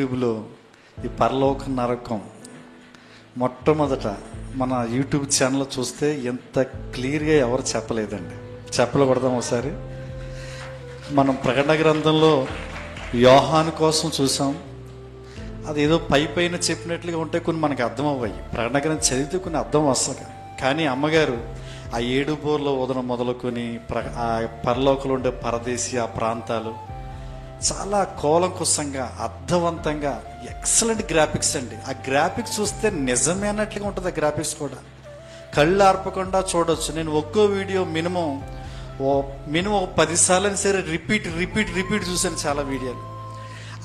యూట్యూబ్లో ఈ పరలోక నరకం మొట్టమొదట మన యూట్యూబ్ ఛానల్ చూస్తే ఎంత క్లియర్గా ఎవరు చెప్పలేదండి. చెప్పకూడదాం ఒకసారి. మనం ప్రకటన గ్రంథంలో యోహాను కోసం చూసాం. అది ఏదో పైన చెప్పినట్లుగా ఉంటే కొన్ని మనకు అర్థం అవ్వాయి. ప్రకటన గ్రంథం చదివితే కొన్ని అర్థం వస్తుంది. కానీ అమ్మగారు ఆ 7 బోర్ల ఉదన మొదలుకొని ఆ పరలోకంలో ఉండే పరదేశీ ఆ ప్రాంతాలు చాలా కూలంకుశంగా అర్థవంతంగా ఎక్సలెంట్ గ్రాఫిక్స్ అండి. ఆ గ్రాఫిక్స్ చూస్తే నిజమే అన్నట్లుగా ఉంటుంది. ఆ గ్రాఫిక్స్ కూడా కళ్ళు ఆర్పకుండా చూడవచ్చు. నేను ఒక్కో వీడియో మినిమం 10 సార్లు సరే రిపీట్ చూశాను చాలా వీడియోలు.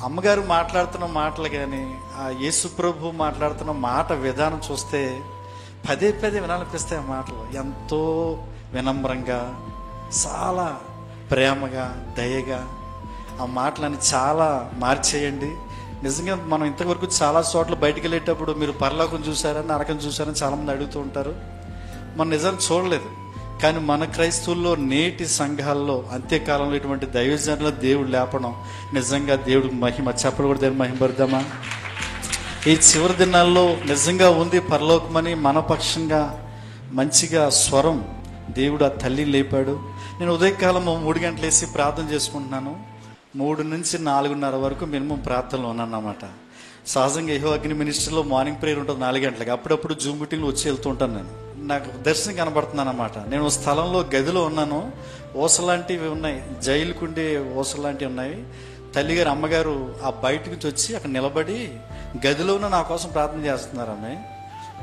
అమ్మగారు మాట్లాడుతున్న మాటలు కానీ ఆ యేసు ప్రభు మాట్లాడుతున్న మాట విధానం చూస్తే పదే వినాలనిపిస్తాయి. ఆ మాటలు ఎంతో వినమ్రంగా చాలా ప్రేమగా దయగా ఆ మాటలని చాలా మార్చేయండి. నిజంగా మనం ఇంతవరకు చాలా చోట్ల బయటికి వెళ్ళేటప్పుడు మీరు పరలోకం చూసారని నరకం చూసారని చాలామంది అడుగుతూ ఉంటారు. మనం నిజాన్ని చూడలేదు. కానీ మన క్రైస్తవుల్లో నేటి సంఘాల్లో అంత్యకాలంలో ఇటువంటి దైవజనుల దేవుడు లేపడం నిజంగా దేవుడికి మహిమ. చెప్పలు కూడా దేవుడు మహిమ పడదామా? ఈ చివరి దినాల్లో నిజంగా ఉంది పరలోకమని మన పక్షంగా మంచిగా స్వరం దేవుడు ఆ తల్లి లేపాడు. నేను ఉదయకాలం 3 గంటలు వేసి ప్రార్థన చేసుకుంటున్నాను. 3 నుంచి 4:30 వరకు మినిమం ప్రార్థనలో ఉన్నాను అన్నమాట. సహజంగా యెహోవా అగ్ని మినిస్ట్రీలో మార్నింగ్ ప్రేయర్ ఉంటుంది 4 గంటలకి. అప్పుడప్పుడు జూమ్ మీటింగ్లు వచ్చి వెళ్తూ ఉంటాను. నాకు దర్శనం కనబడుతున్నాను అన్నమాట. నేను స్థలంలో గదిలో ఉన్నాను. ఓసలాంటివి ఉన్నాయి, జైలుకుండే ఓసలాంటివి ఉన్నాయి. తల్లిగారు అమ్మగారు ఆ బయట నుంచి వచ్చి అక్కడ నిలబడి గదిలోనే నా కోసం ప్రార్థన చేస్తున్నారు. ఆమె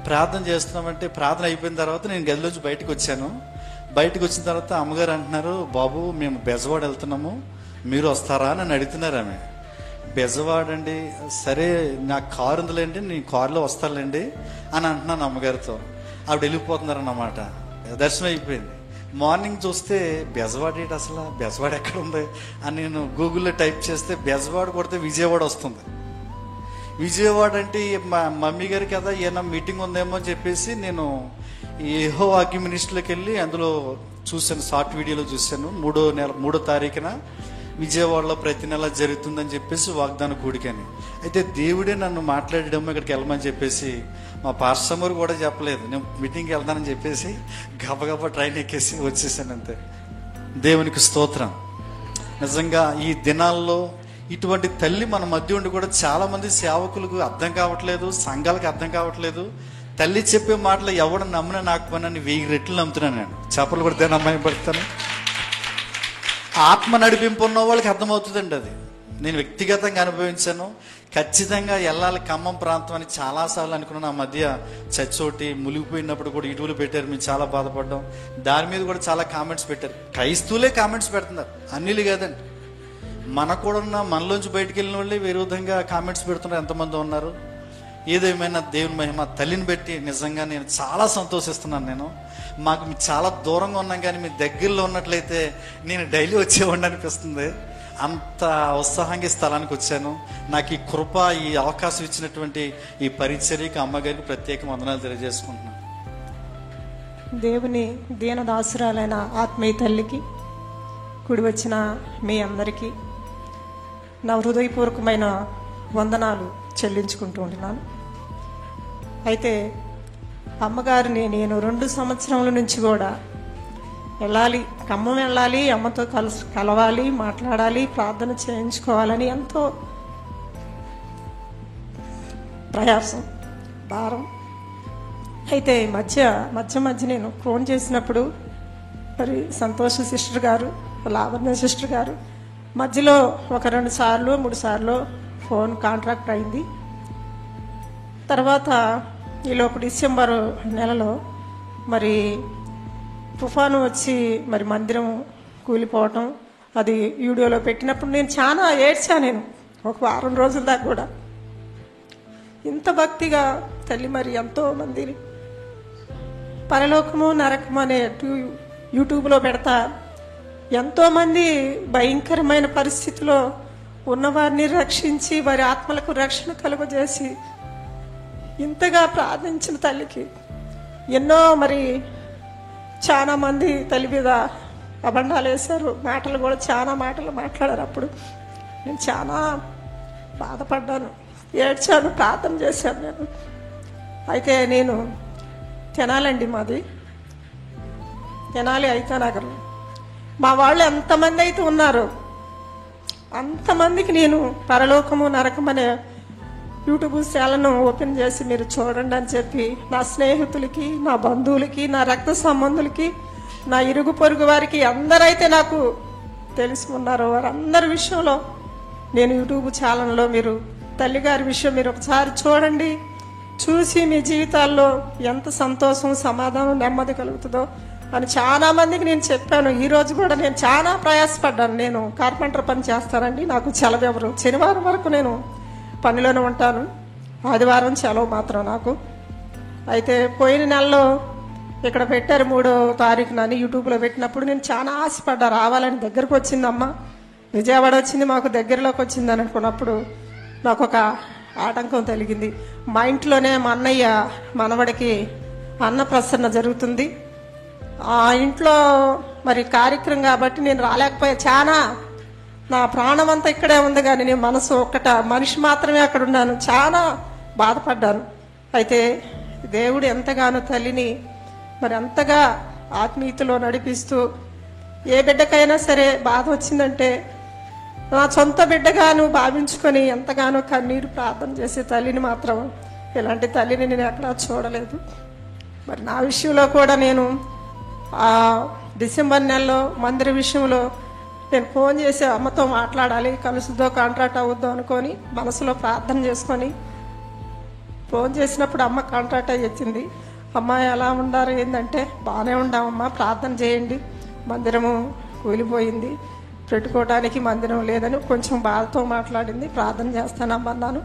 ప్రార్థన చేస్తున్నామంటే ప్రార్థన అయిపోయిన తర్వాత నేను గదిలోంచి బయటకు వచ్చాను. బయటకు వచ్చిన తర్వాత అమ్మగారు అంటున్నారు, బాబు మేము బెజవాడ వెళ్తున్నాము, మీరు వస్తారా అని అడుగుతున్నారు. ఆమె బెజవాడండి, సరే నాకు కారు ఉందిలేండి, నేను కారులో వస్తానులేండి అని అంటున్నాను అమ్మగారితో. ఆవిడ వెళ్ళిపోతున్నారన్నమాట. దర్శనం అయిపోయింది. మార్నింగ్ చూస్తే బెజవాడ ఏంటి, అసలు బెజవాడ ఎక్కడ ఉంది అని నేను గూగుల్లో టైప్ చేస్తే బెజవాడ కొడితే విజయవాడ వస్తుంది. విజయవాడ అంటే మా మమ్మీ గారి కదా ఏమన్నా మీటింగ్ ఉందేమో అని చెప్పేసి నేను యెహోవా అగ్ని మినిస్ట్రీలోకి వెళ్ళి అందులో చూశాను, షార్ట్ వీడియోలో చూశాను. 3వ తారీఖున విజయవాడలో ప్రతి నెల జరుగుతుందని చెప్పేసి వాగ్దాన కూడికని. అయితే దేవుడే నన్ను మాట్లాడడం ఇక్కడికి వెళ్ళమని చెప్పేసి మా పాస్టర్ కూడా చెప్పలేదు. నేను మీటింగ్కి వెళ్తానని చెప్పేసి గబగబా ట్రైన్ ఎక్కేసి వచ్చేసాను అంతే. దేవునికి స్తోత్రం. నిజంగా ఈ దినాల్లో ఇటువంటి తల్లి మన మధ్య ఉండి కూడా చాలా మంది సేవకులకు అర్థం కావట్లేదు, సంఘాలకు అర్థం కావట్లేదు. తల్లి చెప్పే మాటలు ఎవడు నమ్మినా నాకు పని అని 1000 రెట్లు నమ్ముతున్నాను నేను. చేపలు కొడితే నమ్మాయి పడతాను. ఆత్మ నడిపింపు ఉన్న వాళ్ళకి అర్థమవుతుందండి. అది నేను వ్యక్తిగతంగా అనుభవించాను. ఖచ్చితంగా వెళ్ళాలి ఖమ్మం ప్రాంతం అని చాలాసార్లు అనుకున్నాను. ఆ మధ్య చచ్చోటి మునిగిపోయినప్పుడు కూడా యూట్యూబ్లో పెట్టారు, మేము చాలా బాధపడ్డాం. దాని మీద కూడా చాలా కామెంట్స్ పెట్టారు. క్రైస్తవులే కామెంట్స్ పెడుతున్నారు, అన్నిలు కాదండి. మనకు కూడా మనలోంచి బయటికి వెళ్ళిన వాళ్ళే వేరే విధంగా కామెంట్స్ పెడుతున్నారు. ఎంతమంది ఉన్నారు. ఏదేమైనా దేవుని మహిమ తల్లిని పెట్టి నిజంగా నేను చాలా సంతోషిస్తున్నాను. నేను మాకు చాలా దూరంగా ఉన్నాం కానీ మీ దగ్గరలో ఉన్నట్లయితే నేను డైలీ వచ్చేవాడిని అనిపిస్తుంది. అంత ఉత్సాహంగా ఈ స్థలానికి వచ్చాను. నాకు ఈ కృప, ఈ అవకాశం ఇచ్చినటువంటి ఈ పరిచర్యకి అమ్మగారికి ప్రత్యేక వందనాలు తెలియజేసుకుంటున్నాను. దేవుని దీనదాసురాలైన ఆత్మీయ తల్లికి కూడి వచ్చిన మీ అందరికీ నా హృదయపూర్వకమైన వందనాలు చెల్లించుకుంటూ ఉంటున్నాను. అయితే అమ్మగారిని నేను 2 సంవత్సరముల నుంచి కూడా వెళ్ళాలి, ఖమ్మం వెళ్ళాలి, అమ్మతో కలవాలి, మాట్లాడాలి, ప్రార్థన చేయించుకోవాలని ఎంతో ప్రయాసం, భారం. అయితే మధ్య నేను ఫోన్ చేసినప్పుడు మరి సంతోష సిస్టర్ గారు, లావణ్య సిస్టర్ గారు మధ్యలో ఒక 2 సార్లు 3 సార్లు ఫోన్ కాంట్రాక్ట్ అయింది. తర్వాత ఈలోపు డిసెంబర్ నెలలో మరి తుఫాను వచ్చి మరి మందిరం కూలిపోవటం అది వీడియోలో పెట్టినప్పుడు నేను చాలా ఏడ్చా. నేను ఒక వారం రోజుల దాకా కూడా ఇంత భక్తిగా తల్లి మరి ఎంతో మందిని పరలోకము నరకము అనే యూట్యూబ్లో పెడతా ఎంతోమంది భయంకరమైన పరిస్థితిలో ఉన్నవారిని రక్షించి వారి ఆత్మలకు రక్షణ కలుగజేసి ఇంతగా ప్రార్థించిన తల్లికి ఎన్నో మరి చాలా మంది తల్లి మీద అబండాలు వేశారు, మాటలు కూడా చాలా మాటలు మాట్లాడారు. అప్పుడు నేను చాలా బాధపడ్డాను. ఏడ్చాను, ప్రార్థన చేశాను నేను. అయితే నేను తెనాలండి, మాది తెనాలి ఐతానగర్. మా వాళ్ళు ఎంతమంది అయితే ఉన్నారో అంతమందికి నేను పరలోకము నరకం అనే యూట్యూబ్ ఛానల్ను ఓపెన్ చేసి మీరు చూడండి అని చెప్పి నా స్నేహితులకి, నా బంధువులకి, నా రక్త సంబంధులకి, నా ఇరుగు పొరుగు వారికి అందరైతే నాకు తెలిసి ఉన్నారో వారందరి విషయంలో నేను యూట్యూబ్ ఛానల్లో మీరు తల్లిగారి విషయం మీరు ఒకసారి చూడండి. చూసి మీ జీవితాల్లో ఎంత సంతోషం, సమాధానం, నెమ్మది కలుగుతుందో అని చాలా మందికి నేను చెప్పాను. ఈ రోజు కూడా నేను చాలా ప్రయాసపడ్డాను. నేను కార్పెంటర్ పని చేస్తానండి, నాకు సెలవు ఎవరు. శనివారం వరకు నేను పనిలోనే ఉంటాను, ఆదివారం సెలవు మాత్రం నాకు. అయితే పోయిన నెలలో ఇక్కడ పెట్టారు 3వ తారీఖునని యూట్యూబ్లో పెట్టినప్పుడు నేను చాలా ఆశపడ్డా, రావాలని. దగ్గరకు వచ్చిందమ్మ, విజయవాడ వచ్చింది, మాకు దగ్గరలోకి వచ్చిందని అనుకున్నప్పుడు నాకు ఒక ఆటంకం కలిగింది. మా ఇంట్లోనే మా అన్నయ్య మనవడికి అన్నప్రసన్న జరుగుతుంది. ఆ ఇంట్లో మరి కార్యక్రమం కాబట్టి నేను రాలేకపోయా. చాలా నా ప్రాణం అంతా ఇక్కడే ఉంది కానీ నేను మనసు మనిషి మాత్రమే అక్కడ ఉన్నాను. చాలా బాధపడ్డాను. అయితే దేవుడు ఎంతగానో తల్లిని మరి అంతగా ఆత్మీయతలో నడిపిస్తూ, ఏ బిడ్డకైనా సరే బాధ వచ్చిందంటే నా సొంత బిడ్డగాను భావించుకొని ఎంతగానో కన్నీరు ప్రార్థన చేసే తల్లిని మాత్రం, ఇలాంటి తల్లిని నేను ఎక్కడా చూడలేదు. మరి నా విషయంలో కూడా నేను డిసెంబర్ నెలలో మందిర విషయంలో నేను ఫోన్ చేసి అమ్మతో మాట్లాడాలి, కలుసుదో కాంట్రాక్ట్ అవుద్దో అనుకొని మనసులో ప్రార్థన చేసుకొని ఫోన్ చేసినప్పుడు అమ్మ కాంట్రాక్ట్ అయ్యి వచ్చింది. అమ్మ ఎలా ఉండారు ఏంటంటే, బాగానే ఉండామమ్మా, ప్రార్థన చేయండి, మందిరము కూలిపోయింది, పెట్టుకోవడానికి మందిరం లేదని కొంచెం బాధతో మాట్లాడింది. ప్రార్థన చేస్తానమ్మన్నాను.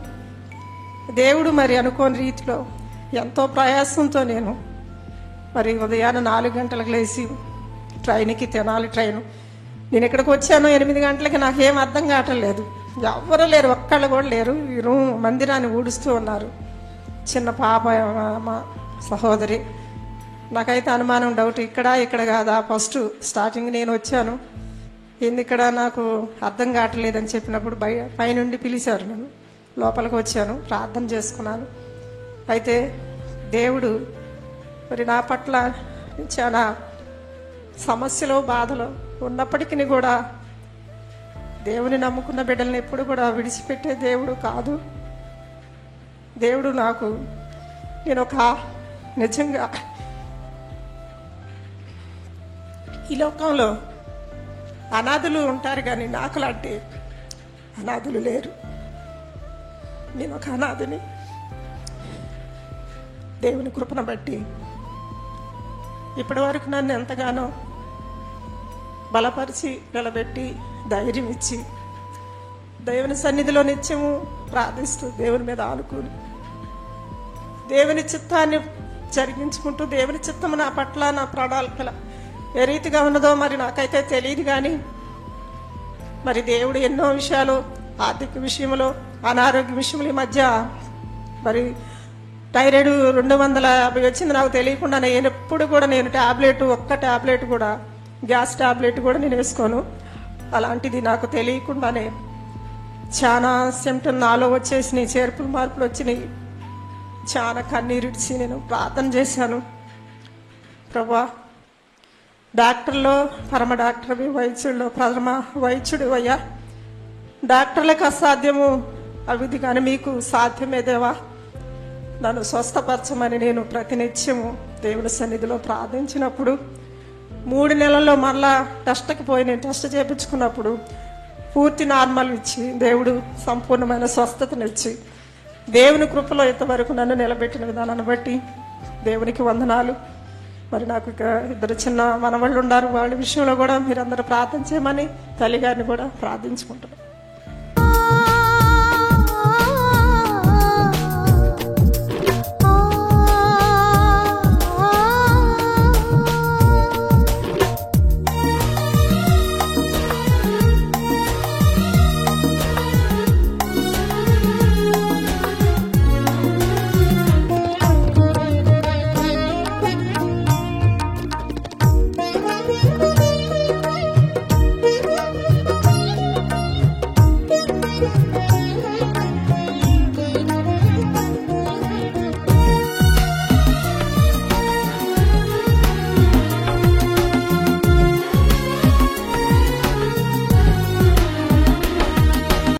దేవుడు మరి అనుకోని రీతిలో ఎంతో ప్రయాసంతో నేను మరి ఉదయాన్నే 4 గంటలకు లేచి ట్రైన్కి, తెనాలి ట్రైను. నేను ఇక్కడికి వచ్చాను 8 గంటలకి. నాకేం అర్థం కావట్లేదు. ఎవ్వరూ లేరు, ఒక్కళ్ళు కూడా లేరు. ఈ మందిరాన్ని ఊడుస్తూ ఉన్నారు. చిన్న పాప, మా సహోదరి. నాకైతే అనుమానం, డౌట్, ఇక్కడ కాదా. ఫస్ట్ స్టార్టింగ్ నేను వచ్చాను, ఏంది ఇక్కడ నాకు అర్థం కావట్లేదని చెప్పినప్పుడు పైనుండి పిలిచారు. నేను లోపలికి వచ్చాను, ప్రార్థన చేసుకున్నాను. అయితే దేవుడు మరి నా పట్ల చాలా సమస్యలు, బాధలు ఉన్నప్పటికీ కూడా దేవుని నమ్ముకున్న బిడ్డల్ని ఎప్పుడు కూడా విడిచిపెట్టే దేవుడు కాదు. దేవుడు నాకు, నేను నిజంగా ఈ లోకంలో అనాథులు ఉంటారు కానీ నాకు లాంటి అనాథులు లేరు. నేను ఒక అనాథని. దేవుని కృపను బట్టి ఇప్పటి వరకు నన్ను ఎంతగానో బలపరిచి, నిలబెట్టి, ధైర్యం ఇచ్చి, దేవుని సన్నిధిలో నిత్యము ప్రార్థిస్తూ, దేవుని మీద ఆనుకుని, దేవుని చిత్తాన్ని జరిగించుకుంటూ, దేవుని చిత్తము నా పట్ల, నా ప్రణాళికల ఏ రీతిగా ఉన్నదో మరి నాకైతే తెలియదు. కానీ మరి దేవుడు ఎన్నో విషయాలు, ఆర్థిక విషయంలో, అనారోగ్య విషయంలో, ఈ మధ్య మరి థైరాయిడ్ 250 వచ్చింది. నాకు తెలియకుండా నేను ఎప్పుడు కూడా నేను ఒక్క టాబ్లెట్ కూడా, గ్యాస్ టాబ్లెట్ కూడా నేను వేసుకోను. అలాంటిది నాకు తెలియకుండానే చాలా సిమ్టమ్ నాలో వచ్చేసినాయి, చేర్పులు మార్పులు వచ్చినాయి. చాలా కన్నీరిడిచి నేను ప్రార్థన చేశాను. ప్రభా, డాక్టర్లో పరమ డాక్టర్, వైద్యుల్లో పరమ వైద్యుడు అయ్యా, డాక్టర్లకు అసాధ్యము అవిధి కానీ మీకు సాధ్యమే దేవా, నన్ను స్వస్థపరచమని నేను ప్రతినిత్యము దేవుని సన్నిధిలో ప్రార్థించినప్పుడు 3 నెలల్లో మళ్ళా టెస్ట్కి పోయి నేను టెస్ట్ చేయించుకున్నప్పుడు పూర్తి నార్మల్ ఇచ్చి, దేవుడు సంపూర్ణమైన స్వస్థతనిచ్చి, దేవుని కృపలో ఇంతవరకు నన్ను నిలబెట్టిన విధానాన్ని బట్టి దేవునికి వందనాలు. మరి నాకు 2 చిన్న మనవాళ్ళు ఉన్నారు, వాళ్ళ విషయంలో కూడా మీరందరూ ప్రార్థన చేయమని తల్లిగారిని కూడా ప్రార్థించుకుంటున్నాను.